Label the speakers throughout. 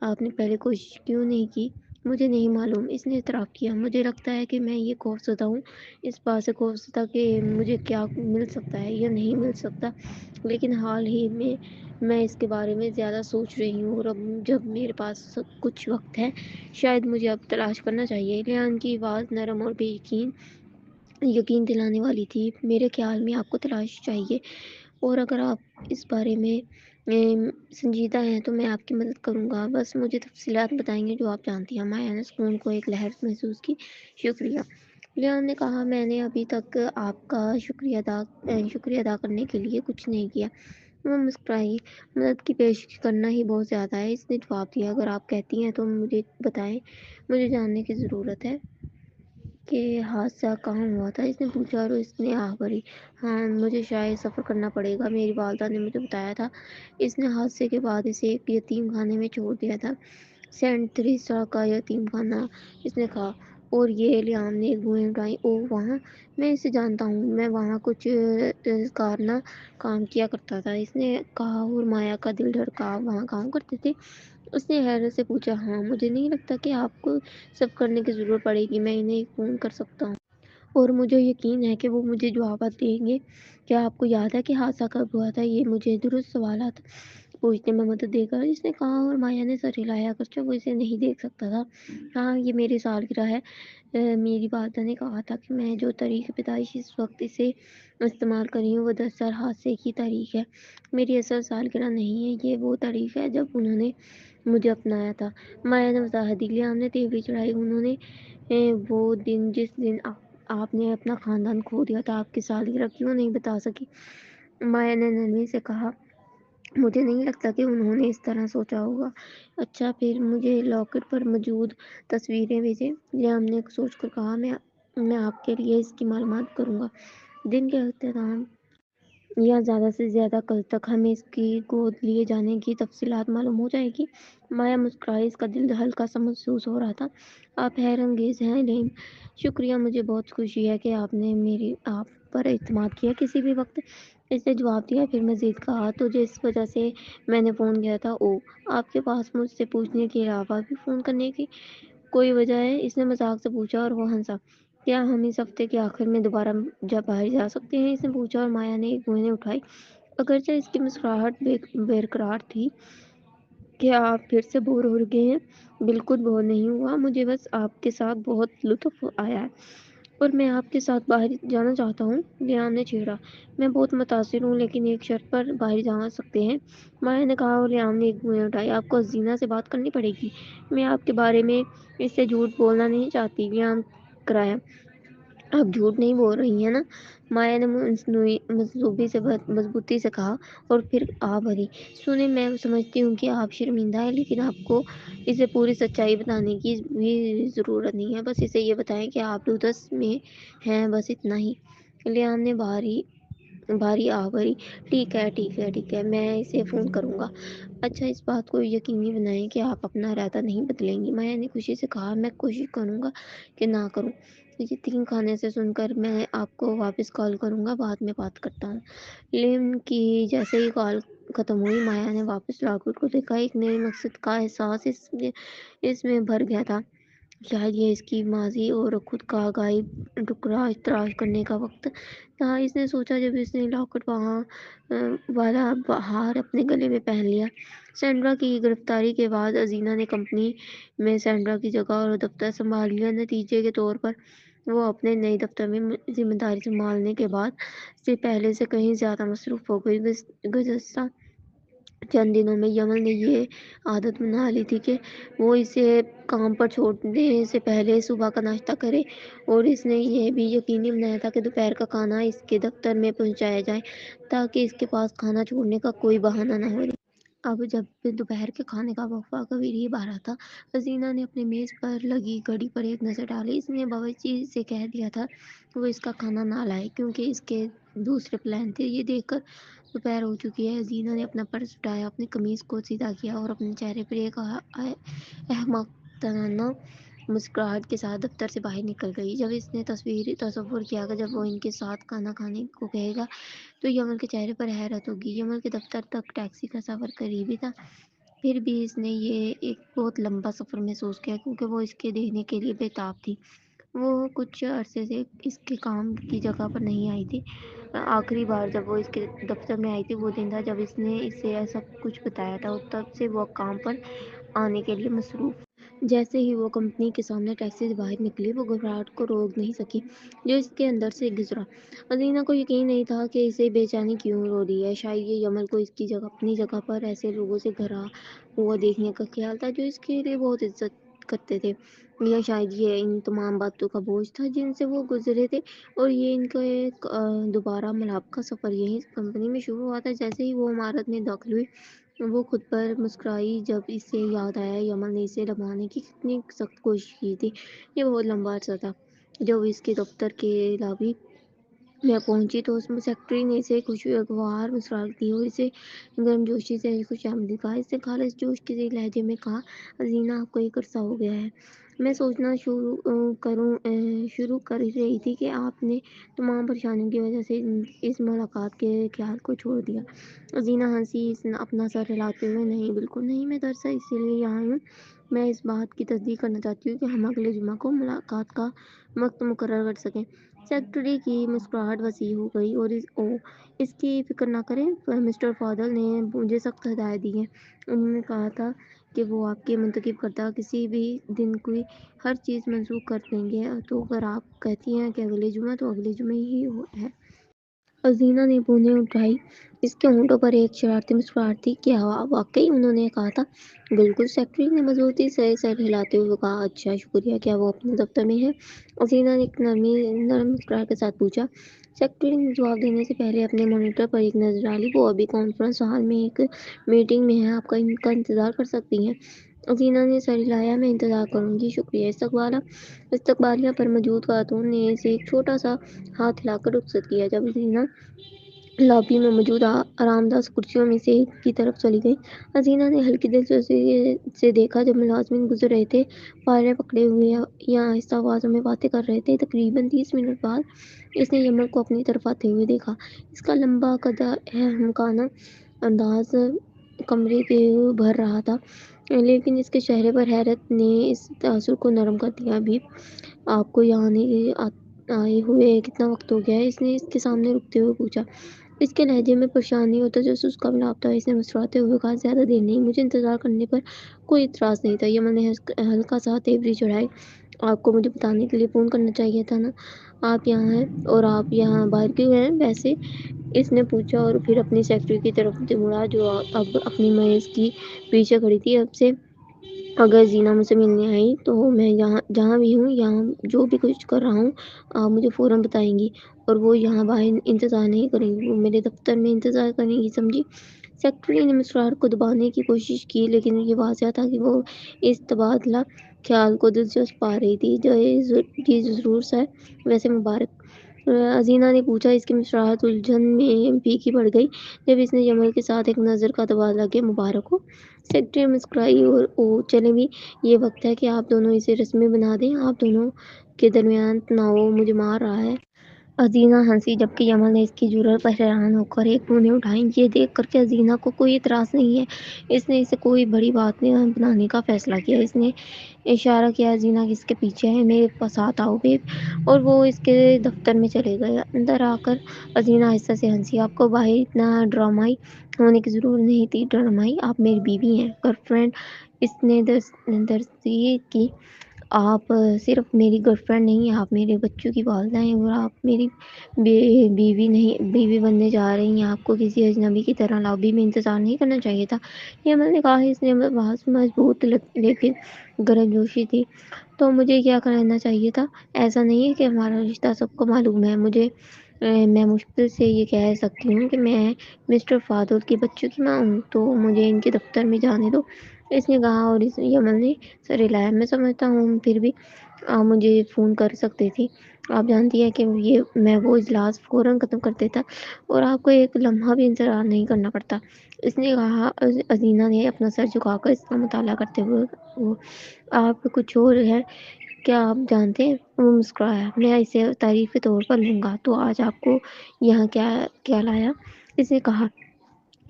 Speaker 1: آپ نے پہلے کوشش کیوں نہیں کی؟ مجھے نہیں معلوم، اس نے اعتراف کیا۔ مجھے لگتا ہے کہ میں یہ خوفزدہ ہوں، اس بات سے خوفزدہ کہ مجھے کیا مل سکتا ہے یا نہیں مل سکتا، لیکن حال ہی میں اس کے بارے میں زیادہ سوچ رہی ہوں، اور اب جب میرے پاس کچھ وقت ہے شاید مجھے اب تلاش کرنا چاہیے۔ لیان کی آواز نرم اور بے یقین دلانے والی تھی۔ میرے خیال میں آپ کو تلاش چاہیے، اور اگر آپ اس بارے میں سنجیدہ ہیں تو میں آپ کی مدد کروں گا، بس مجھے تفصیلات بتائیں گے جو آپ جانتی ہیں۔ مایا نے سکون کو ایک لہر محسوس کی۔ شکریہ، لیان نے کہا، میں نے ابھی تک آپ کا شکریہ ادا کرنے کے لیے کچھ نہیں کیا۔ وہ مسکرائی۔ مدد کی پیشکش کرنا ہی بہت زیادہ ہے، اس نے جواب دیا۔ اگر آپ کہتی ہیں تو مجھے بتائیں، مجھے جاننے کی ضرورت ہے کہ حادثہ کہاں ہوا تھا، اس نے پوچھا، اور اس نے آہ بھری۔ ہاں، مجھے شاید سفر کرنا پڑے گا، میری والدہ نے مجھے بتایا تھا اس نے حادثے کے بعد اسے ایک یتیم خانے میں چھوڑ دیا تھا۔ سینٹ تھریسا کا یتیم خانہ، اس نے کہا، اور یہ لیام نے گوئیں اٹھائیں۔ اوہ، وہاں میں اسے جانتا ہوں، میں وہاں کچھ کارنہ کام کیا کرتا تھا، اس نے کہا، اور مایا کا دل دھڑکا۔ آپ وہاں کام کرتے تھے؟ اس نے حیرت سے پوچھا۔ ہاں، مجھے نہیں لگتا کہ آپ کو سب کرنے کی ضرورت پڑے گی، میں انہیں فون کر سکتا ہوں، اور مجھے یقین ہے کہ وہ مجھے جوابات دیں گے۔ کیا آپ کو یاد ہے کہ حادثہ کب ہوا تھا؟ یہ مجھے درست سوالات پوچھنے میں مدد دے گا، اس نے کہا، اور مایا نے سر ہلایا، اگرچہ وہ اسے نہیں دیکھ سکتا تھا۔ ہاں، یہ میری سالگرہ ہے۔ میری والدہ نے کہا تھا کہ میں جو تاریخ پیدائش اس وقت اسے استعمال کر رہی ہوں وہ دراصل حادثے کی تاریخ ہے، میری اصل سالگرہ نہیں ہے، یہ وہ تاریخ ہے جب انہوں نے مجھے اپنایا تھا۔ مایا نے وضاحت دی۔ لیام نے تیوری چڑھائی۔ انہوں نے وہ دن جس دن آپ نے اپنا خاندان کھو دیا تھا، آپ کی سالگرہ کیوں نہیں بتا سکی؟ مایا نے نرمی سے کہا، مجھے نہیں لگتا کہ انہوں نے اس طرح سوچا ہوگا۔ اچھا، پھر مجھے لاکٹ پر موجود تصویریں بھیجیں، لیام نے سوچ کر کہا۔ میں آپ کے لیے اس کی معلومات کروں گا۔ دن کے اختتام یا زیادہ سے زیادہ کل تک ہمیں اس کی گود لیے جانے کی تفصیلات معلوم ہو جائے گی۔ مایا مسکرائی، اس کا دل ہلکا سا محسوس ہو رہا تھا۔ آپ حیرت انگیز ہیں لیم، شکریہ، مجھے بہت خوشی ہے کہ آپ نے آپ پر اعتماد کیا کسی بھی وقت، اس نے جواب دیا۔ پھر مزید کہا، تو جس وجہ سے میں نے فون کیا تھا، آپ کے پاس مجھ سے پوچھنے کے علاوہ بھی فون کرنے کی کوئی وجہ ہے؟ اس نے مذاق سے پوچھا، اور وہ ہنسا۔ کیا ہم اس ہفتے کے آخر میں دوبارہ باہر جا سکتے ہیں؟ اس نے پوچھا، اور مایا نے گوہیں اٹھائی، اگرچہ اس کی مسکراہٹ برقرار تھی۔ کیا آپ پھر سے بور ہو گئے ہیں؟ بالکل بور نہیں ہوا، مجھے بس آپ کے ساتھ بہت لطف آیا ہے، اور میں آپ کے ساتھ باہر جانا چاہتا ہوں، لیان نے چھیڑا۔ میں بہت متاثر ہوں، لیکن ایک شرط پر باہر جا سکتے ہیں، مایا نے کہا، اور لیان نے ایک گوہیں اٹھائی۔ آپ کو حسینہ سے بات کرنی پڑے گی، میں آپ کے بارے میں اس سے جھوٹ بولنا نہیں چاہتی، لیان کرایا۔ آپ جھوٹ نہیں بول رہی ہیں نا؟ مایا نے مضبوطی سے کہا، اور پھر بھری۔ سنیں، میں سمجھتی ہوں کہ آپ شرمندہ ہیں، لیکن آپ کو اسے پوری سچائی بتانے کی بھی ضرورت نہیں ہے، بس اسے یہ بتائیں کہ آپ لوتس میں ہیں، بس اتنا ہی۔ لیان نے بھری بھری۔ ٹھیک ہے، میں اسے فون کروں گا۔ اچھا، اس بات کو یقینی بنائیں کہ آپ اپنا ارادہ نہیں بدلیں گی، مایا نے خوشی سے کہا۔ میں کوشش کروں گا کہ نہ کروں۔ یتیم خانے سے سن کر میں آپ کو واپس کال کروں گا، بعد میں بات کرتا ہوں۔ لیم کی جیسے ہی کال ختم ہوئی، مایا نے واپس لاکٹ کو دیکھا۔ ایک نئے مقصد کا احساس اس میں بھر گیا تھا، شاید یہ اس کی ماضی اور خود کا غائب ٹکڑا تلاش کرنے کا وقت تھا، اس نے سوچا جب اس نے لاکٹ والا ہار اپنے گلے میں پہن لیا۔ سینڈرا کی گرفتاری کے بعد ازینا نے کمپنی میں سینڈرا کی جگہ اور دفتر سنبھال لیا، نتیجے کے طور پر وہ اپنے نئے دفتر میں ذمہ داری سنبھالنے کے بعد سے پہلے سے کہیں زیادہ مصروف ہو گئی۔ گزشتہ چند دنوں میں یمن نے یہ عادت بنا لی تھی کہ وہ اسے کام پر چھوڑنے سے پہلے صبح کا ناشتہ کرے، اور اس نے یہ بھی یقینی بنایا تھا کہ دوپہر کا کھانا اس کے دفتر میں پہنچایا جائے تاکہ اس کے پاس کھانا چھوڑنے کا کوئی بہانہ نہ ہو۔ اب جب دوپہر کے کھانے کا وقفہ قریب آ رہا تھا، حسینہ نے اپنے میز پر لگی گھڑی پر ایک نظر ڈالی۔ اس نے باورچی سے کہہ دیا تھا وہ اس کا کھانا نہ لائے کیونکہ اس کے دوسرے پلان تھے۔ یہ دیکھ کر دوپہر ہو چکی ہے، حسینہ نے اپنا پرس اٹھایا، اپنی قمیض کو سیدھا کیا، اور اپنے چہرے پر ایک احمقانہ مسکراہٹ کے ساتھ دفتر سے باہر نکل گئی۔ جب اس نے تصور کیا کہ جب وہ ان کے ساتھ کھانا کھانے کو کہے گا تو یمن کے چہرے پر حیرت ہوگی۔ یمن کے دفتر تک ٹیکسی کا سفر قریب ہی تھا، پھر بھی اس نے یہ ایک بہت لمبا سفر محسوس کیا کیونکہ وہ اس کے دیکھنے کے لیے بےتاب تھی۔ وہ کچھ عرصے سے اس کے کام کی جگہ پر نہیں آئی تھی۔ آخری بار جب وہ اس کے دفتر میں آئی تھی وہ دن تھا جب اس نے اسے ایسا کچھ بتایا تھا، اور تب سے وہ کام پر آنے کے لیے مصروف۔ جیسے ہی وہ کمپنی کے سامنے ٹیکسی سے باہر نکلی وہ گھبراہٹ کو روک نہیں سکی جو اس کے اندر سے گزرا۔ ازینہ کو یقین نہیں تھا کہ اسے بے چینی کیوں ہو رہی ہے۔ شاید یہ یمن کو اس کی جگہ اپنی جگہ پر ایسے لوگوں سے گھرا ہوا دیکھنے کا خیال تھا جو اس کے لیے بہت عزت کرتے تھے، یا شاید یہ ان تمام باتوں کا بوجھ تھا جن سے وہ گزرے تھے، اور یہ ان کا ایک دوبارہ ملاپ کا سفر یہی کمپنی میں شروع ہوا تھا۔ جیسے ہی وہ عمارت میں داخل ہوئی وہ خود پر مسکرائی جب اسے یاد آیا یمن نے اسے لگانے کی کتنی سخت کوشش کی تھی۔ یہ بہت لمبا عرصہ تھا جب اس کے دفتر کے لابی میں پہنچی تو اس سیکرٹری نے اسے خوشگوار مسکراہٹ دی اور اسے گرم جوشی سے خوش آمدید کہا۔ اس نے خالص جوش کے لہجے میں کہا، ازینہ آپ کو ایک عرصہ ہو گیا ہے میں سوچنا شروع کر رہی تھی کہ آپ نے تمام پریشانیوں کی وجہ سے اس ملاقات کے خیال کو چھوڑ دیا۔ ازینہ ہنسی اپنا سر ہلاتے ہوئے، نہیں بالکل نہیں، میں دراصل اسی لیے یہاں ہوں، میں اس بات کی تصدیق کرنا چاہتی ہوں کہ ہم اگلے جمعہ کو ملاقات کا وقت مقرر کر سکیں۔ سیکرٹری کی مسکراہٹ وسیع ہو گئی اور اس کی فکر نہ کریں، مسٹر فاضل نے مجھے سخت ہدایت دی ہے۔ انہوں نے کہا تھا کہ وہ آپ کے منتخب کردہ کسی بھی دن کی ہر چیز منسوخ کر دیں گے، تو اگر آپ کہتی ہیں کہ اگلے جمعہ تو اگلے جمعہ ہی ہے۔ ازینہ نے بونیں اٹھائی، اس کے ہونٹوں پر ایک شرارتی مسکراہٹ تھی۔ کیا واقعی؟ انہوں نے کہا تھا۔ بالکل، سیکرٹری نے مضبوطی سے سر ہلاتے ہوئے کہا۔ اچھا، شکریہ، کیا وہ اپنے دفتر میں ہے؟ ازینہ نے ایک نرم مسکراہٹ کے ساتھ پوچھا۔ سیکرٹری نے جواب دینے سے پہلے اپنے مانیٹر پر ایک نظر ڈالی۔ وہ ابھی کانفرنس ہال میں ایک میٹنگ میں ہے، آپ ان کا انتظار کر سکتی ہیں؟ ازینہ نے سر ہلایا۔ میں انتظار کروں گی، شکریہ۔ استقبالیہ پر موجود خاتون نے اسے ایک چھوٹا سا ہاتھ ہلا کر رخصت کیا۔ جب ازینہ لابی میں موجود آرام دہ کرسیوں میں سے ایک کی طرف چلی گئی، ازینہ نے ہلکی دلچسپی سے دیکھا جب ملازمین گزر رہے تھے، فائلیں پکڑے ہوئے یا آہستہ آوازوں میں باتیں کر رہے تھے۔ تقریباً 30 منٹ بعد اس نے یمن کو اپنی طرف آتے ہوئے دیکھا۔ اس کا لمبا قد احمقانہ انداز کمرے کو بھر رہا تھا، لیکن اس کے چہرے پر حیرت نے اس تاثر کو نرم کر دیا۔ ابھی آپ کو یہاں آئے ہوئے کتنا وقت ہو گیا ہے؟ اس نے اس کے سامنے رکتے ہوئے پوچھا۔ اس کے لہجے میں پریشانی اور تجسس کا ملاپ تھا۔ اس نے مسکراتے ہوئے کہا، زیادہ دیر نہیں، مجھے انتظار کرنے پر کوئی اعتراض نہیں تھا۔ یمن نے ہلکا سا تیوری چڑھائی۔ آپ کو مجھے بتانے کے لیے فون کرنا چاہیے تھا نا، آپ یہاں ہیں، اور آپ یہاں باہر کیوں ہیں ویسے؟ اس نے پوچھا اور پھر اپنی سیکرٹری کی طرف مڑا جو اب اپنی میز کی پیچھے کھڑی تھی۔ اب سے اگر زینہ مجھ سے ملنے آئی تو میں جہاں بھی ہوں، یہاں جو بھی کچھ کر رہا ہوں، آپ مجھے فوراً بتائیں گی، اور وہ یہاں باہر انتظار نہیں کریں گی، وہ میرے دفتر میں انتظار کریں گی، سمجھی؟ سیکرٹری نے مسکراہٹ کو دبانے کی کوشش کی، لیکن یہ واضح تھا کہ وہ اس تبادلہ خیال کو دلچسپ پا رہی تھی۔ جی ضرور سر، ویسے مبارک۔ ازینہ نے پوچھا۔ اس کی مسکراہٹ الجھن میں پھیکی پڑ گئی جب اس نے جمل کے ساتھ ایک نظر کا تبادلہ کیا۔ مبارک ہو؟ سیکرٹری مسکرائی اور چلیں بھی، یہ وقت ہے کہ آپ دونوں اسے رسمی بنا دیں، آپ دونوں کے درمیان تناؤ مجھے مار رہا ہے۔ ازینہ ہنسی جبکہ یمن نے اس کی جرأت پر حیران ہو کر ایک بونیں اٹھائیں۔ یہ دیکھ کر کہ ازینہ کو کوئی اعتراض نہیں ہے، اس نے اسے کوئی بڑی بات بنانے کا فیصلہ کیا۔ اس نے اشارہ کیا، ازینہ اس کے پیچھے ہے، میرے ساتھ آؤ بیب، اور وہ اس کے دفتر میں چلے گئے۔ اندر آ کر ازینہ آہستہ سے ہنسی۔ آپ کو باہر اتنا ڈرامائی ہونے کی ضرورت نہیں تھی۔ ڈرامائی؟ آپ میری بیوی ہیں، گرل فرینڈ۔ اس نے تصدیق کی۔ آپ صرف میری گرل فرینڈ نہیں، آپ میرے بچوں کی والدہ ہیں، اور آپ میری بیوی بننے جا رہی ہیں۔ آپ کو کسی اجنبی کی طرح لابی میں انتظار نہیں کرنا چاہیے تھا، یمن نے کہا۔ اس نے بہت مضبوط لیکن گرم جوشی تھی۔ تو مجھے کیا کرنا چاہیے تھا؟ ایسا نہیں ہے کہ ہمارا رشتہ سب کو معلوم ہے۔ میں مشکل سے یہ کہہ سکتی ہوں کہ میں مسٹر فاضل کے بچوں کی ماں ہوں، تو مجھے ان کے دفتر میں جانے دو، اس نے کہا، اور یمن نے سر ہلایا۔ میں سمجھتا ہوں پھر بھی آپ مجھے فون کر سکتی تھی، آپ جانتی ہیں کہ میں وہ اجلاس فوراً ختم کر دیتا اور آپ کو ایک لمحہ بھی انتظار نہیں کرنا پڑتا، اس نے کہا۔ ازینہ نے اپنا سر جھکا کر اس کا مطالعہ کرتے ہوئے، آپ کچھ اور ہے کیا آپ جانتے ہیں؟ وہ مسکرایا۔ میں اسے تعریف کے طور پر لوں گا۔ تو آج آپ کو یہاں کیا لایا؟ اس نے کہا۔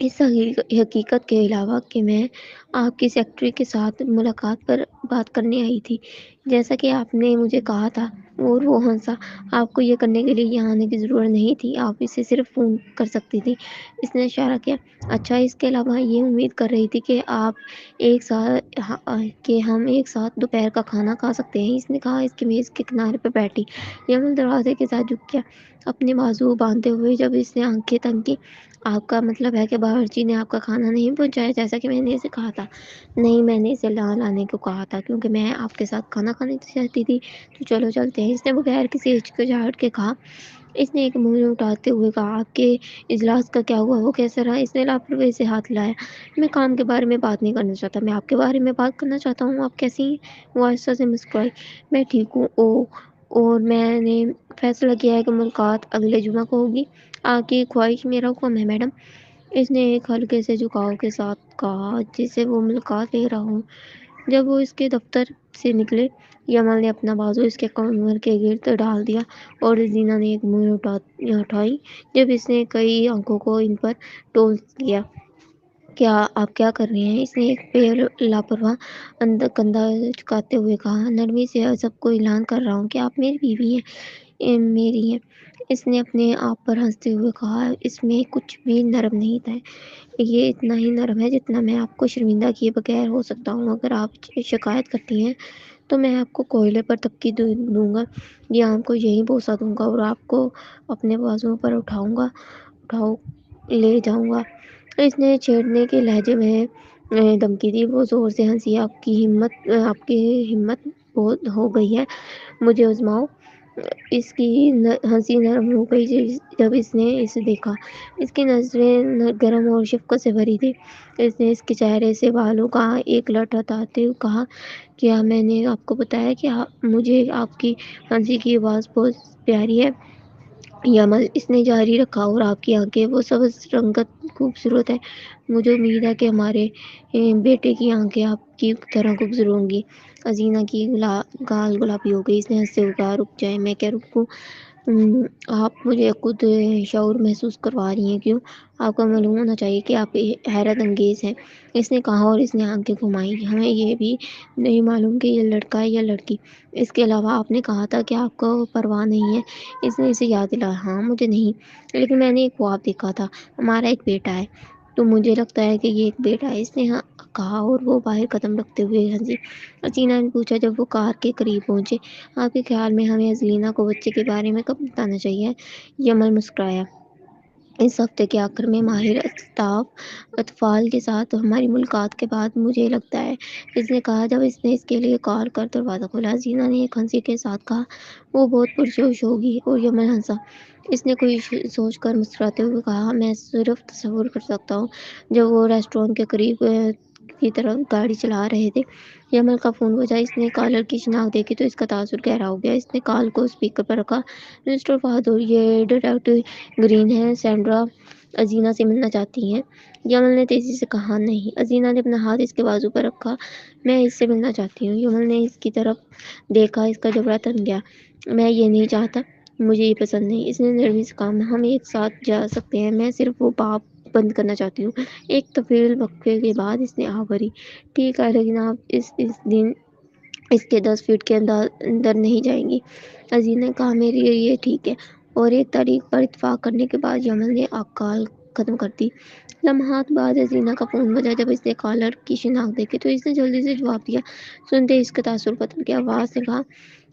Speaker 1: اس حقیقت کے علاوہ کہ میں آپ کی سیکرٹری کے ساتھ ملاقات پر بات کرنے آئی تھی، جیسا کہ آپ نے مجھے کہا تھا، اور وہ ہنسا۔ آپ کو یہ کرنے کے لیے یہاں آنے کی ضرورت نہیں تھی، آپ اسے صرف فون کر سکتی تھی۔ اس نے اشارہ کیا۔ اچھا، اس کے علاوہ یہ امید کر رہی تھی کہ ہم ایک ساتھ دوپہر کا کھانا کھا سکتے ہیں، اس نے کہا۔ اس کی میز کے کنارے پر بیٹھی یمن دروازے کے ساتھ جھک گیا، اپنے بازو باندھتے ہوئے۔ جب اس نے آنکھیں تنگ کی، آپ کا مطلب ہے کہ باورچی نے آپ کا کھانا نہیں پہنچایا جیسا کہ میں نے اسے کہا تھا؟ نہیں، میں نے اسے لانے کو کہا تھا کیونکہ میں آپ کے ساتھ کھانا کھانا چاہتی تھی۔ تو چلو چلتے ہیں، اس نے بغیر کسی ہچکچاہٹ کے کہا۔ اس نے ایک منہ اٹھاتے ہوئے کہا، آپ کے اجلاس کا کیا ہوا؟ وہ کیسا رہا؟ اس نے لاپرواہی سے ہاتھ ہلایا۔ میں کام کے بارے میں بات نہیں کرنا چاہتا، میں آپ کے بارے میں بات کرنا چاہتا ہوں۔ آپ کیسی ہیں؟ وہ آہستہ سے مسکرائی۔ میں ٹھیک ہوں، اور میں نے فیصلہ کیا ہے کہ ملاقات اگلے جمعہ کو ہوگی۔ آپ کی خواہش میرا حکم ہے، میڈم، اس نے ایک ہلکے سے جھکاؤ کے ساتھ کہا جسے وہ ملاقات لے رہا ہوں۔ جب وہ اس کے دفتر سے نکلے، یمن نے اپنا بازو اس کے کمر کے گرد ڈال دیا، اور زینہ نے ایک منہ اٹھائی جب اس نے کئی آنکھوں کو ان پر ٹول لیا۔ آپ کیا کر رہے ہیں؟ اس نے ایک پیر لاپرواہ کندھا جھکاتے ہوئے کہا۔ نرمی سے سب کو اعلان کر رہا ہوں کہ آپ میری بیوی ہیں، میری ہیں۔ اس نے اپنے آپ پر ہنستے ہوئے کہا۔ اس میں کچھ بھی نرم نہیں تھا، یہ اتنا ہی نرم ہے جتنا میں آپ کو شرمندہ کیے بغیر ہو سکتا ہوں۔ اگر آپ شکایت کرتی ہیں تو میں آپ کو کوئلے پر تپکی دوں گا، یا آپ کو یہیں بوسہ دوں گا، اور آپ کو اپنے بازوؤں پر لے جاؤں گا۔ اس نے چھیڑنے کے لہجے میں دھمکی دی۔ وہ زور سے ہنسی۔ آپ کی ہمت بہت ہو گئی ہے، مجھے آزماؤ۔ اس کی ہنسی نرم ہو گئی جب اس نے اسے دیکھا۔ اس کی نظریں گرم اور شفقت سے بھری تھی۔ اس نے اس کے چہرے سے بالوں کا ایک لٹ ہٹاتے ہوئے کہا، کیا میں نے آپ کو بتایا کہ مجھے آپ کی ہنسی کی آواز بہت پیاری ہے؟ یمل، اس نے جاری رکھا، اور آپ کی آنکھیں وہ سبز رنگت خوبصورت ہے۔ مجھے امید ہے کہ ہمارے بیٹے کی آنکھیں آپ کی طرح خوبصورت ہوں گی۔ حسینہ کی گال گلابی ہو گئی۔ اس نے ہنستے ہوئے کہا، رک جائیں، میں کیا رکوں؟ آپ مجھے خود شعور محسوس کروا رہی ہیں، کیوں؟ آپ کو معلوم ہونا چاہیے کہ آپ حیرت انگیز ہیں، اس نے کہا، اور اس نے آنکھیں گھمائی۔ ہمیں یہ بھی نہیں معلوم کہ یہ لڑکا ہے یا لڑکی۔ اس کے علاوہ آپ نے کہا تھا کہ آپ کو پرواہ نہیں ہے۔ اس نے اسے یاد دلایا۔ ہاں، مجھے نہیں، لیکن میں نے ایک خواب دیکھا تھا، ہمارا ایک بیٹا ہے۔ تو مجھے لگتا ہے کہ یہ ایک بیٹا ہے، اس نے کہا، اور وہ باہر قدم رکھتے ہوئے ہنسی۔ حسینہ نے پوچھا جب وہ کار کے قریب پہنچے، آپ کے خیال میں ہمیں ازلینہ کو بچے کے بارے میں کب بتانا چاہیے؟ یمن مسکرایا۔ اس ہفتے کے آخر میں ماہر اطفال کے ساتھ ہماری ملاقات کے بعد، مجھے لگتا ہے، اس نے کہا جب اس نے اس کے لیے کال کر دروازہ کھولا۔ حسینہ نے ایک ہنسی کے ساتھ کہا، وہ بہت پرجوش ہوگی، اور یمن ہنسا۔ اس نے کچھ سوچ کر مسکراتے ہوئے کہا، میں صرف تصور کر سکتا ہوں۔ جب وہ ریسٹورانٹ کے قریب کی طرف گاڑی چلا رہے تھے، یمن کا فون بجا۔ اس نے کالر کی شناخت دیکھی تو اس کا تاثر گہرا ہو گیا۔ اس نے کال کو اسپیکر پر رکھا۔ مسٹر بہادر، یہ ڈیٹیکٹو گرین ہے، سینڈرا حسینہ سے ملنا چاہتی ہیں؟ یمن نے تیزی سے کہا، نہیں۔ حسینہ نے اپنا ہاتھ اس کے بازو پر رکھا۔ میں اس سے ملنا چاہتی ہوں۔ یمن نے اس کی طرف دیکھا، اس کا جبڑا تن گیا۔ میں یہ نہیں چاہتا، مجھے یہ پسند نہیں۔ اس نے نرمی سے کہا، ہم ایک ساتھ جا سکتے ہیں، میں صرف وہ باب بند کرنا چاہتی ہوں۔ ایک طویل وقفے کے بعد اس نے آہ بھری، ٹھیک ہے، لیکن آپ اس دن اس کے 10 فٹ کے اندر نہیں جائیں گی۔ حسینہ نے کہا، میرے لیے یہ ٹھیک ہے۔ اور ایک تاریخ پر اتفاق کرنے کے بعد یمن نے کال ختم کر دی۔ لمحات بعد حسینہ کا فون بجا۔ جب اس نے کالر کی شناخت دیکھی تو اس نے جلدی سے جواب دیا۔ سنتے ہی اس کا تاثر بدل گیا۔ آواز نے کہا،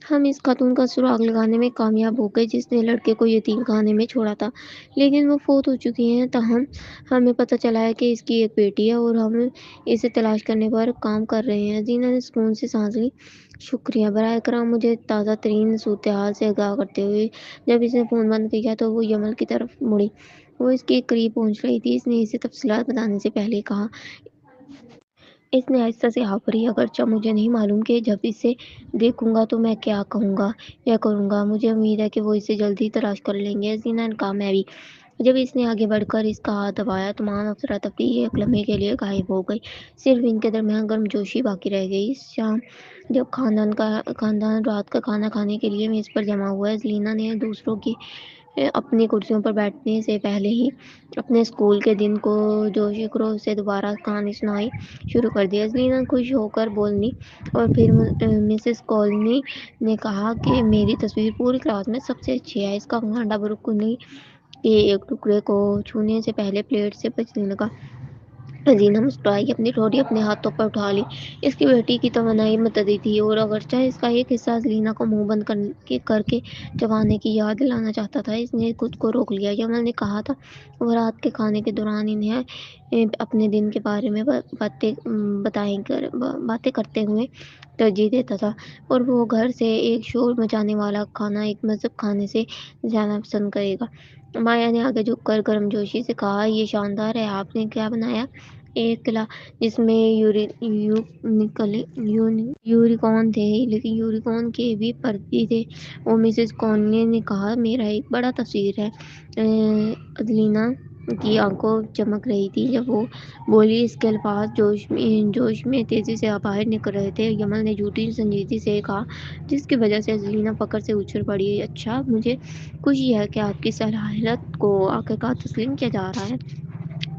Speaker 1: ہم اس خاتون کا سراغ لگانے میں کامیاب ہو گئے جس نے لڑکے کو یتیم خانے میں چھوڑا تھا، لیکن وہ فوت ہو چکی ہیں۔ تاہم ہمیں پتہ چلا ہے کہ اس کی ایک بیٹی ہے، اور ہم اسے تلاش کرنے پر کام کر رہے ہیں۔ حسینہ نے سکون سے سانس لی۔ شکریہ، براہ کرم مجھے تازہ ترین صورتحال سے آگاہ کرتے ہوئے۔ جب اس نے فون بند کیا تو وہ یمن کی طرف مڑی۔ وہ اس کے قریب پہنچ رہی تھی۔ اس نے اسے تفصیلات بتانے سے پہلے کہا۔ اس نے آہستہ سے آہ بھری، اگرچہ مجھے نہیں معلوم کہ جب اسے دیکھوں گا تو میں کیا کہوں گا یا کروں گا۔ مجھے امید ہے کہ وہ اسے جلدی تلاش کر لیں گے۔ حسینہ نے کہا، میں بھی۔ جب اس نے آگے بڑھ کر اس کا ہاتھ دبایا، تمام افراتفری ایک لمحے کے لیے غائب ہو گئی۔ صرف ان کے درمیان گرمجوشی باقی رہ گئی۔ اس شام جب خاندان رات کا کھانا کھانے کے لیے میز پر جمع ہوا، حسینہ نے دوسروں کی اپنی کرسیوں پر بیٹھنے سے پہلے ہی اپنے اسکول کے دن کو جوش و خروش سے دوبارہ کہانی سنائی شروع کر دی۔ ازلینہ خوش ہو کر بولنی اور پھر مسز کولنی نے کہا کہ میری تصویر پوری کلاس میں سب سے اچھی ہے۔ اس کا کانٹا بروکلی کے ایک ٹکڑے کو چھونے سے پہلے پلیٹ سے بچنے لگا۔ ازلینہ مسکرائی، اپنی ٹھوڑی اپنے ہاتھوں پر اٹھا لی۔ اس کی بیٹی کی توانائی متعدی تھی اور اگرچہ اس کا ایک حصہ ازلینہ کو منہ بند کر کے چبانے کی یاد دلانا چاہتا تھا، اس نے خود کو روک لیا۔ یمل نے کہا تھا وہ رات کے کھانے کے دوران انہیں اپنے دن کے بارے میں باتیں کرتے ہوئے ترجیح دیتا تھا اور وہ گھر سے ایک شور مچانے والا کھانا ایک مذہب کھانے سے زیادہ پسند کرے گا۔ مایا نے آگے جھک کر گرم جوشی سے کہا، یہ شاندار ہے، آپ نے کیا بنایا؟ ایک قلعہ جس میں یونیکارن تھے، لیکن یونیکارن کے بھی پردے تھے، اور مسز کولنی نے کہا، میرا ایک بڑا تصویر ہے۔ ازلینہ کی آنکھیں چمک رہی تھیں جب وہ بولی۔ اس کے الفاظ جوش میں تیزی سے باہر نکل رہے تھے۔ یمل نے جھوٹی سنجیدگی سے کہا، جس کی وجہ سے ازلینہ فخر سے اچھل پڑی۔ اچھا، مجھے خوشی ہے کہ آپ کی صلاحیت کو آخرکار تسلیم کیا جا رہا ہے۔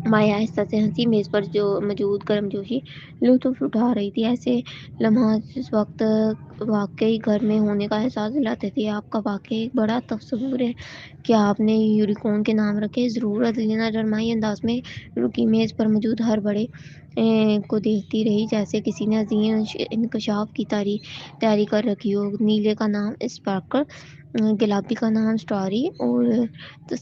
Speaker 1: مایا آہستہ سے ہنسی۔ میز پر جو موجود گرم جوشی لطف اٹھا رہی تھی۔ ایسے لمحات اس وقت واقعی گھر میں ہونے کا احساس دلاتے تھے۔ آپ کا واقعی ایک بڑا تصور ہے۔ کیا آپ نے یونیکارن کے نام رکھے؟ ضرور۔ ازلینہ ڈرامائی انداز میں رکی، میز پر موجود ہر بڑے کو دیکھتی رہی جیسے کسی نے عظیم انکشاف کی تیاری کر رکھی ہو۔ نیلے کا نام اسپارکل، گلابی کا نام اسٹاری اور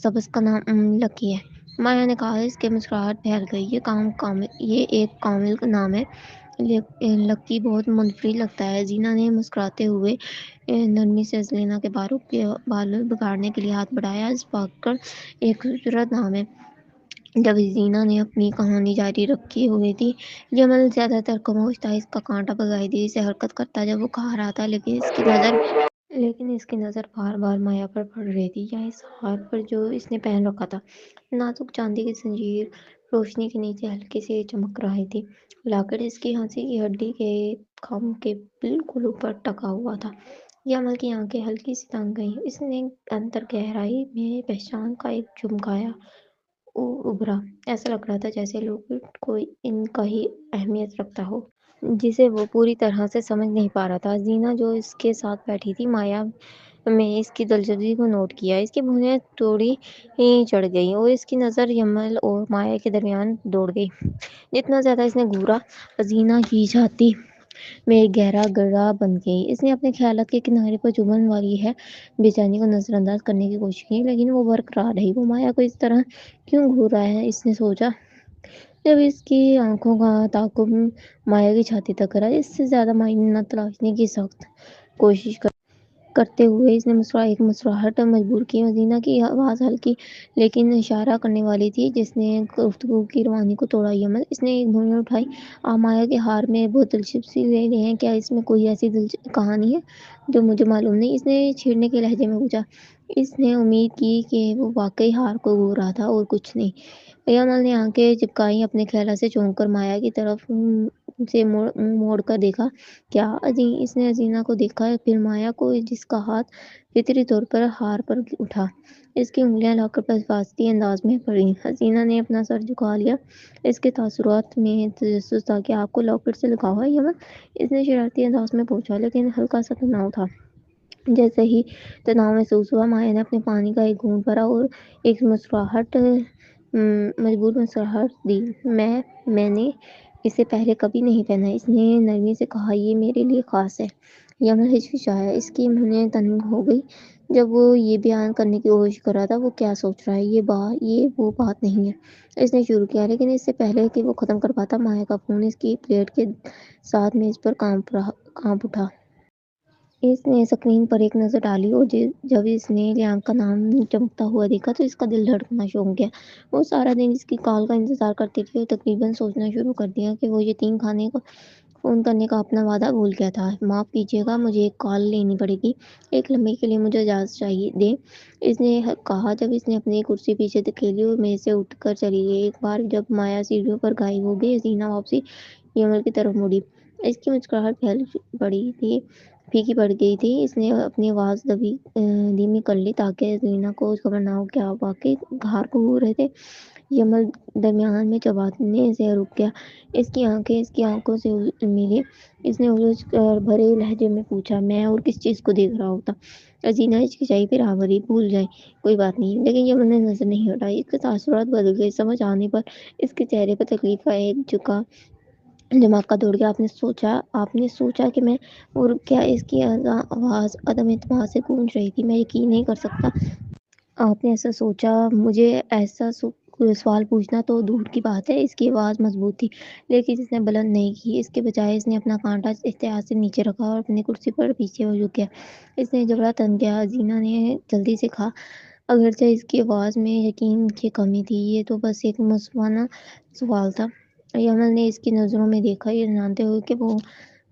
Speaker 1: سبز کا نام لکی ہے، مایا نے کہا۔ اس کی مسکراہٹ پھیل گئی۔ یہ ایک کامل نام ہے۔ لکی بہت منفرد لگتا ہے۔ زینا نے مسکراتے ہوئے نرمی سے ازلینہ کے بالوں بگاڑنے کے لیے ہاتھ بڑھایا۔ اسپارکل ایک خوبصورت نام ہے۔ جب زینا نے اپنی کہانی جاری رکھی ہوئی تھی، یمل زیادہ تر خاموش تھا۔ اس کا کانٹا باقاعدگی سے حرکت کرتا جب وہ کہہ رہا تھا، لیکن اس کی نظر بار بار مایا پر پڑ رہی تھی، یا اس ہار پر جو اس نے پہن رکھا تھا۔ نازک چاندی کی زنجیر روشنی کے نیچے ہلکی سی چمک رہی تھی۔ لاکٹ اس کی ہنسی کی ہڈی کے خم کے بالکل اوپر ٹکا ہوا تھا۔ یمل کی آنکھیں ہلکی سی تنگ گئیں۔ اس نے اندر گہرائی میں پہچان کا ایک جھمکایا ابھرا۔ ایسا لگ رہا تھا جیسے لاکٹ کوئی انتہائی اہمیت رکھتا ہو جسے وہ پوری طرح سے سمجھ نہیں پا رہا تھا۔ زینا جو اس کے ساتھ بیٹھی تھی، مایا میں اس کی دلچسپی کو نوٹ کیا۔ اس کی بھویں تھوڑی چڑھ گئیں اور اس کی نظر یمل اور مایا کے درمیان دوڑ گئی۔ جتنا زیادہ اس نے گھورا، ازلینہ کی چھاتی میں ایک گہرا گرہ بن گئی۔ اس نے اپنے خیالات کے کنارے پر چبھنے والی بے چینی کو نظر انداز کرنے کی کوشش کی، لیکن وہ برقرار رہی۔ وہ مایا کو اس طرح کیوں گھور رہا ہے، اس نے سوچا۔ جب اس کی آنکھوں کا تعاقب مایا کی چھاتی تک رہا، اس سے زیادہ معنی نہ تلاشنے کی سخت کوشش کرتے ہوئے اس نے ایک مسکراہٹ مجبور کی۔ ازلینہ کی آواز ہلکی لیکن اشارہ کرنے والی تھی، جس نے گفتگو کی روانی کو توڑا۔ یمل، اس نے ایک بھویں اٹھائی۔ آپ مایا کے ہار میں بہت دلچسپی لے رہے ہیں، کیا اس میں کوئی ایسی کہانی ہے جو مجھے معلوم نہیں؟ اس نے چھیڑنے کے لہجے میں پوچھا۔ اس نے امید کی کہ وہ واقعی ہار کو گھور رہا تھا اور کچھ نہیں۔ یمل نے آنکھیں چپکائیں، اپنے خیالات سے چونک کر مایا کی طرف سے منہ موڑ کر دیکھا۔ کیا؟ اس نے ازلینہ کو دیکھا، پھر مایا کو، جس کا ہاتھ فطری طور پر ہار پر اٹھا۔ اس کی انگلیاں لاکٹ پر حفاظتی انداز میں پڑیں۔ ازلینہ نے اپنا سر جھکا لیا۔ اس کے تاثرات میں تجسس تھا۔ کیا آپ کو لاکٹ سے لگاؤ ہے، یمل؟ اس نے شرارتی انداز میں پوچھا، لیکن ہلکا سا تناؤ تھا۔ جیسے ہی تناؤ محسوس ہوا، مایا نے اپنے پانی کا ایک گھونٹ بھرا اور ایک مجبور مسکراہٹ دی۔ میں نے اسے پہلے کبھی نہیں پہنا، اس نے نرمی سے کہا۔ یہ میرے لیے خاص ہے۔ یمل ہچکچایا۔ اس کی بھویں تنگ ہو گئیں۔ جب وہ یہ بیان کرنے کی کوشش کر رہا تھا وہ کیا سوچ رہا ہے، یہ وہ بات نہیں ہے، اس نے شروع کیا، لیکن اس سے پہلے کہ وہ ختم کر پاتا، مایا کا فون اس کی پلیٹ کے ساتھ میز پر کانپ اٹھا۔ اس نے اسکرین پر ایک نظر ڈالی اور جب اس نے لیام کا نام چمکتا ہوا دیکھا تو اس کا دل دھڑکنا شروع کیا۔ وہ سارا دن اس کی کال کا انتظار کرتی تھی اور تقریباً سوچنا شروع کر دیا کہ وہ یتیم خانے کو فون کرنے کا اپنا وعدہ بھول گیا تھا۔ معاف کیجیے گا، مجھے ایک کال لینی پڑے گی، ایک لمحے کے لیے مجھے اجازت دیں، اس نے کہا جب اس نے اپنی کرسی پیچھے دھکیلی اور میز سے اٹھ کر چلی گئی۔ ایک بار جب مایا سیڑھیوں پر غائب ہو گئی، ازلینہ واپسی یمل کی طرف مڑی۔ اس کی مسکراہٹ پھیکی پڑ گئی تھی۔ اس نے اپنی آواز دھیمی کر لی تاکہ زلینا کو خبر نہ ہو کہ آپ واقعی غار کو گھور رہے تھے۔ یمل درمیان میں چبانے سے رک گیا۔ اس کی آنکھیں اس کی آنکھوں سے ملی۔ اس نے الجھ کر بھرے لہجے میں پوچھا، میں اور کس چیز کو دیکھ رہا ہوتا؟ حسینہ ہچکچائی، پھر آوری، بھول جائیں، کوئی بات نہیں۔ لیکن یمل نے نظر نہیں ہٹائی۔ اس کے تاثرات بدل گئے۔ سمجھ آنے پر اس کے چہرے پر تکلیف کا ایک دماغ کا دوڑ گیا۔ آپ نے سوچا کہ میں، اور کیا؟ اس کی آواز عدم اعتماد سے گونج رہی تھی۔ میں یقین نہیں کر سکتا۔ آپ نے ایسا سوچا؟ مجھے ایسا سوال پوچھنا تو دور کی بات ہے۔ اس کی آواز مضبوط تھی، لیکن اس نے بلند نہیں کی۔ اس کے بجائے اس نے اپنا کانٹا احتیاط سے نیچے رکھا اور اپنی کرسی پر پیچھے جھک گیا۔ اس نے جبڑا تن کیا۔ حسینہ نے جلدی سے کہا، اگرچہ اس کی آواز میں یقین کی کمی تھی، یہ تو بس ایک منصفانہ سوال تھا۔ یمل نے اس کی نظروں میں دیکھا، یہ جانتے ہوئے کہ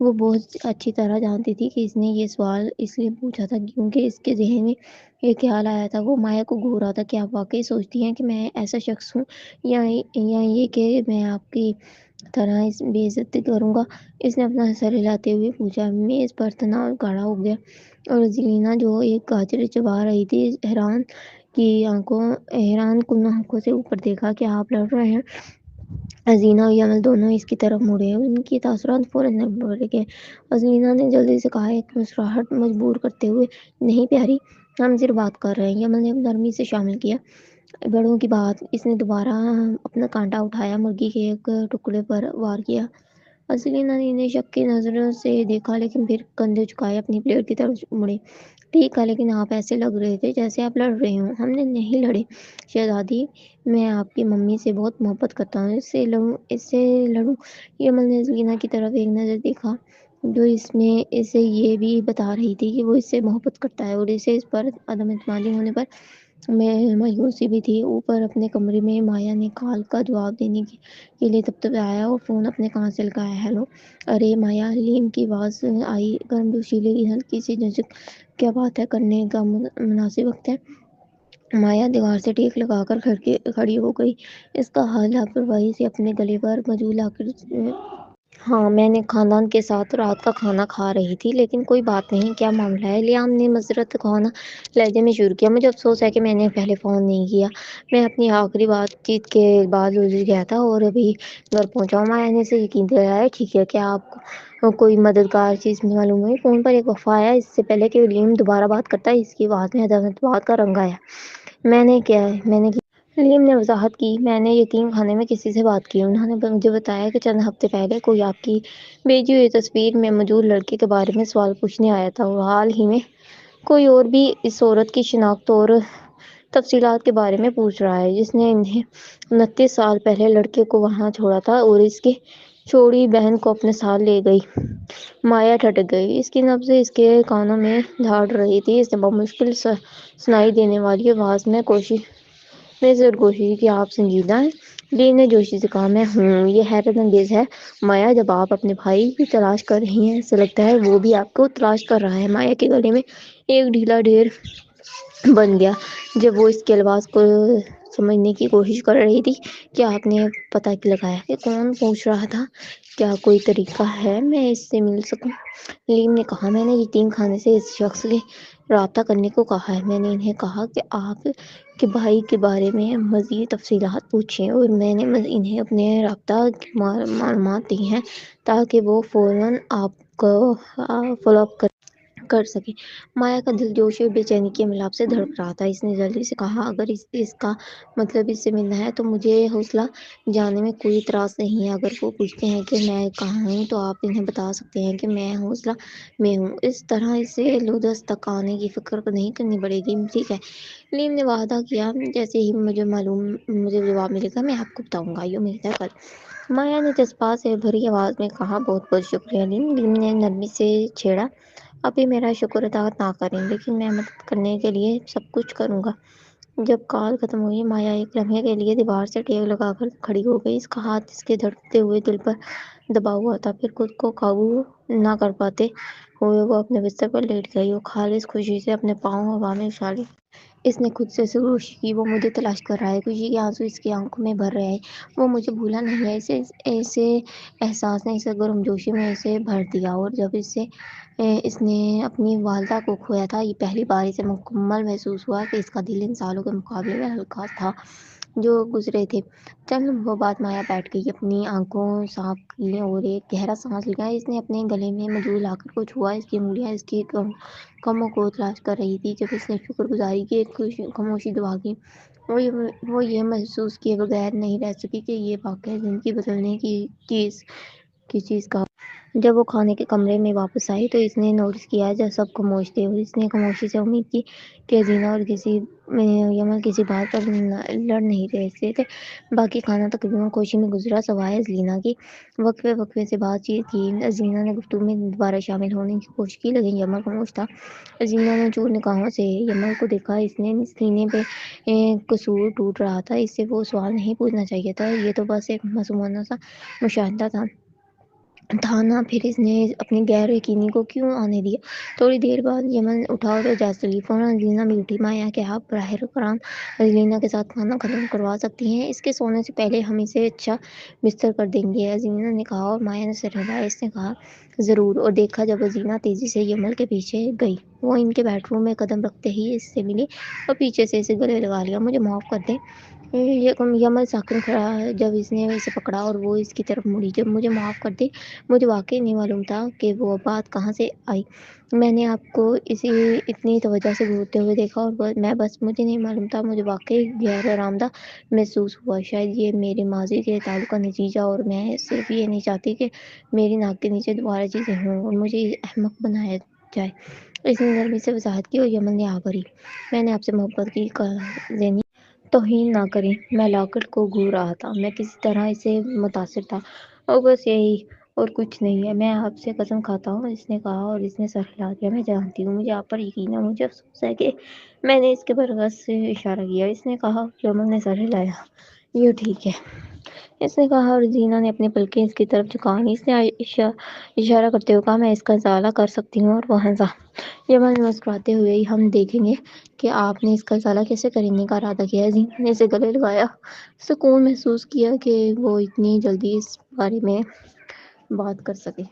Speaker 1: وہ بہت اچھی طرح جانتی تھی کہ اس نے یہ سوال اس لیے پوچھا تھا کیونکہ اس کے ذہن میں یہ خیال آیا تھا۔ وہ مایا کو گھور رہا تھا، کیا آپ واقعی سوچتی ہیں کہ میں ایسا شخص ہوں، یا یہ کہ میں آپ کی طرح بے عزتی کروں گا؟ اس نے اپنا سر ہلاتے ہوئے پوچھا۔ میز پر تناؤ گاڑھا ہو گیا اور زلینا جو ایک گاجر چبا رہی تھی، حیران کن آنکھوں سے اوپر دیکھا۔ کیا آپ لڑ رہے ہیں؟ حسینہ اور یمل دونوں اس کی طرف مڑے۔ ان کے تاثرات فوراً بڑھ گئے۔ حسینہ نے جلدی سے کہا، ایک مسکراہٹ مجبور کرتے ہوئے، نہیں پیاری، ہم صرف بات کر رہے ہیں۔ یمل نے نرمی سے شامل کیا، بڑوں کی بات۔ اس نے دوبارہ اپنا کانٹا اٹھایا، مرغی کے ایک ٹکڑے پر وار کیا۔ حسینہ نے انہیں شک کی نظروں سے دیکھا، لیکن پھر کندھے جھکائے اپنی پلیٹ کی طرف مڑے۔ ٹھیک ہے، لیکن آپ ایسے لگ رہے تھے جیسے آپ لڑ رہے ہوں۔ ہم نے نہیں لڑے شہزادی، میں آپ کی ممی سے بہت محبت کرتا ہوں، اس سے لڑوں؟ یمل نے زلینا کی طرف ایک نظر دیکھا، جو اس میں اسے یہ بھی بتا رہی تھی کہ وہ اس سے محبت کرتا ہے، اور اسے اس پر عدم اعتمادی ہونے پر مایوسی بھی تھی۔ اوپر اپنے کمرے میں مایا نے کال کا جواب دینے کے لیے تپتپایا اور فون اپنے کان سے لگایا۔ ہیلو، ارے مایا، حلیم کی آواز آئی، گرم جوشیلی ہلکی سی جھنجھک۔ کیا بات ہے، کرنے کا مناسب وقت ہے؟ مایا دیوار سے ٹیک لگا کر کھڑی ہو گئی، اس کا ہاتھ لاپرواہی سے اپنے گلے پر موجود لا کر۔ ہاں، میں نے خاندان کے ساتھ رات کا کھانا کھا رہی تھی، لیکن کوئی بات نہیں۔ کیا معاملہ ہے؟ لیام نے معذرت خواہ لہجے میں شروع کیا، مجھے افسوس ہے کہ میں نے پہلے فون نہیں کیا۔ میں اپنی آخری بات چیت کے بعد الجھ گیا تھا اور ابھی گھر پہنچا ہوں۔ مایا نے اسے یقین دلایا، ٹھیک ہے، کیا آپ کو کوئی مددگار چیز معلوم ہوئی؟ فون پر ایک وقفہ آیا۔ اس سے پہلے کہ لیم دوبارہ بات کرتا، اس کی آواز میں عدم اعتماد کا رنگ آیا۔ میں نے کی لیم نے وضاحت کی، میں نے یتیم خانے میں کسی سے بات کی۔ انہوں نے مجھے بتایا کہ چند ہفتے پہلے کوئی آپ کی بھیجی ہوئی تصویر میں موجود لڑکے کے بارے میں سوال پوچھنے آیا تھا، اور حال ہی میں کوئی اور بھی اس عورت کی شناخت اور تفصیلات کے بارے میں پوچھ رہا ہے، جس نے انہیں 29 سال پہلے لڑکے کو وہاں چھوڑا تھا اور اس کی چھوٹی بہن کو اپنے ساتھ لے گئی۔ مایا ٹھٹک گئی، اس کی نبضیں اس کے کانوں میں دھڑ رہی تھی۔ اس نے بمشکل سنائی دینے والی آواز میں سرگوشی کی، آپ سنجیدہ ہیں؟ لیم نے جوشی سے کہا، میں ہوں۔ یہ حیرت انگیز ہے مایا، جب آپ اپنے بھائی کی تلاش کر رہی ہیں، ایسا لگتا ہے وہ بھی آپ کو تلاش کر رہا ہے۔ مایا کے گلے میں ایک ڈھیلا ڈھیر بن گیا جب وہ اس کے الفاظ کو سمجھنے کی کوشش کر رہی تھی۔ کیا آپ نے پتہ لگایا کہ کون پوچھ رہا تھا؟ کیا کوئی طریقہ ہے میں اس سے مل سکوں؟ لیم نے کہا، میں نے یتیم خانے سے اس شخص سے رابطہ کرنے کو کہا ہے۔ میں نے انہیں کہا کہ آپ کے بھائی کے بارے میں مزید تفصیلات پوچھیں، اور میں نے انہیں اپنے رابطہ کی معلومات دی ہیں تاکہ وہ فوراً آپ کو فالو اپ کر سکیں۔ مایا کا دل جوش اور بے چینی کے ملاپ سے دھڑک رہا تھا۔ اس نے جلدی سے کہا، اگر اس کا مطلب اس سے ملنا ہے تو مجھے حوصلہ جانے میں کوئی اعتراض نہیں ہے۔ اگر وہ پوچھتے ہیں کہ میں کہاں ہوں تو آپ انہیں بتا سکتے ہیں کہ میں حوصلہ میں ہوں۔ اس طرح اسے لودھس تک آنے کی فکر نہیں کرنی پڑے گی، ٹھیک ہے؟ لیم نے وعدہ کیا، جیسے ہی مجھے جواب ملے گا میں آپ کو بتاؤں گا۔ یہ امید ہے کل۔ مایا نے جذبات سے بھری آواز میں کہا، بہت بہت شکریہ لیم۔ لیم نے نرمی سے چھیڑا، ابھی میرا شکر ادا نہ کریں، لیکن میں مدد کرنے کے لیے سب کچھ کروں گا۔ جب کال ختم ہوئی، مایا ایک لمحے کے لیے دیوار سے ٹیک لگا کر کھڑی ہو گئی۔ اس کا ہاتھ اس کے دھڑکتے ہوئے دل پر دبا ہوا تھا، پھر خود کو قابو نہ کر پاتے ہوئے وہ اپنے بستر پر لیٹ گئی اور خالص خوشی سے اپنے پاؤں ہوا میں اچھالے۔ اس نے خود سے سرگوشی کی، وہ مجھے تلاش کر رہا ہے، خوشی کے آنسو اس کی آنکھوں میں بھر رہے ہیں، وہ مجھے بھولا نہیں ہے۔ ایسے احساس نے اسے گرمجوشی میں اسے بھر دیا، اور جب اس نے اپنی والدہ کو کھویا تھا، یہ پہلی بار اسے مکمل محسوس ہوا کہ اس کا دل ان سالوں کے مقابلے میں ہلکا تھا جو گزرے تھے۔ چند لمحوں بعد مایا بیٹھ گئی، اپنی آنکھوں صاف کی اور ایک گہرا سانس لیا۔ اس نے اپنے گلے میں موجود لاکر کو چھوا، اس کی انگلیاں اس کی کمروں کو تلاش کر رہی تھی۔ جب اس نے شکر گزاری کی ایک خاموش دعا کی، وہ یہ محسوس کیے بغیر نہیں رہ سکی کہ یہ واقعہ زندگی بدلنے کی چیز کا۔ جب وہ کھانے کے کمرے میں واپس آئی تو اس نے نوٹس کیا جب سب خاموش تھے، اور اس نے خاموشی سے امید کی کہ ازینہ اور یمن کسی بات پر لڑ نہیں رہے تھے۔ باقی کھانا تقریباً خاموشی میں گزرا، سوائے ازینہ کی۔ وقفے سے بات چیت کی، ازینہ نے گفتگو میں دوبارہ شامل ہونے کی کوشش کی، لیکن یمن خاموش تھا۔ ازینہ نے چور نگاہوں سے یمن کو دیکھا، اس نے سینے پہ قصور ٹوٹ رہا تھا۔ اس سے وہ سوال نہیں پوچھنا چاہیے تھا، یہ تو بس ایک معصومانہ سا مشاہدہ تھا نا، پھر اس نے اپنی غیر یقینی کو کیوں آنے دیا۔ تھوڑی دیر بعد یمن اٹھا اور اجازت لی، فوراً ازینہ بھی اٹھی۔ مایا کہ آپ براہ کرم ازینہ کے ساتھ کھانا ختم کروا سکتی ہیں، اس کے سونے سے پہلے ہم اسے اچھا بستر کر دیں گے، ازینہ نے کہا، اور مایا نے سر ہلایا۔ اس نے کہا ضرور، اور دیکھا جب ازینہ تیزی سے یمن کے پیچھے گئی، وہ ان کے بیڈ روم میں قدم رکھتے ہی اس سے ملی اور پیچھے سے اسے گلے لگا لیا۔ مجھے معاف کر دیں، یمن ساکن کھڑا جب اس نے اسے پکڑا اور وہ اس کی طرف مڑی۔ جب مجھے معاف کر دیں، مجھے واقعی نہیں معلوم تھا کہ وہ بات کہاں سے آئی، میں نے آپ کو اتنی توجہ سے گھورتے ہوئے دیکھا اور مجھے نہیں معلوم تھا، مجھے واقعی غیر آرامدہ محسوس ہوا، شاید یہ میرے ماضی کے تعلق کا نتیجہ، اور میں صرف یہ نہیں چاہتی کہ میری ناک کے نیچے دوبارہ چیزیں ہوں اور مجھے احمق بنایا جائے۔ اس نے نرمی سے وضاحت کی، اور یمن نے آ بھری، میں نے آپ سے محبت کی، ذہنی توہین نہ کریں، میں لاکر کو گھور رہا تھا، میں کسی طرح اس سے متاثر تھا، اور بس یہی، اور کچھ نہیں ہے، میں آپ سے قسم کھاتا ہوں، اس نے کہا، اور اس نے سر ہلا دیا۔ میں جانتی ہوں، مجھے آپ پر یقین ہے، مجھے افسوس ہے کہ میں نے اس کے برعکس سے اشارہ کیا، اس نے کہا۔ یمن نے سر ہلایا، یہ ٹھیک ہے، اس نے کہا، اور زینہ نے اپنی پلکیں اس کی طرف جھکائیں۔ اس نے اشارہ کرتے ہوئے کہا، میں اس کا ازالہ کر سکتی ہوں، اور وہ ہنسا۔ یمن نے مسکراتے ہوئے، ہم دیکھیں گے کہ آپ نے اس کا ازالہ کیسے کرنے کا ارادہ کیا ہے۔ زینہ نے اسے گلے لگایا، سکون محسوس کیا کہ وہ اتنی جلدی اس بارے میں بات کر سکے۔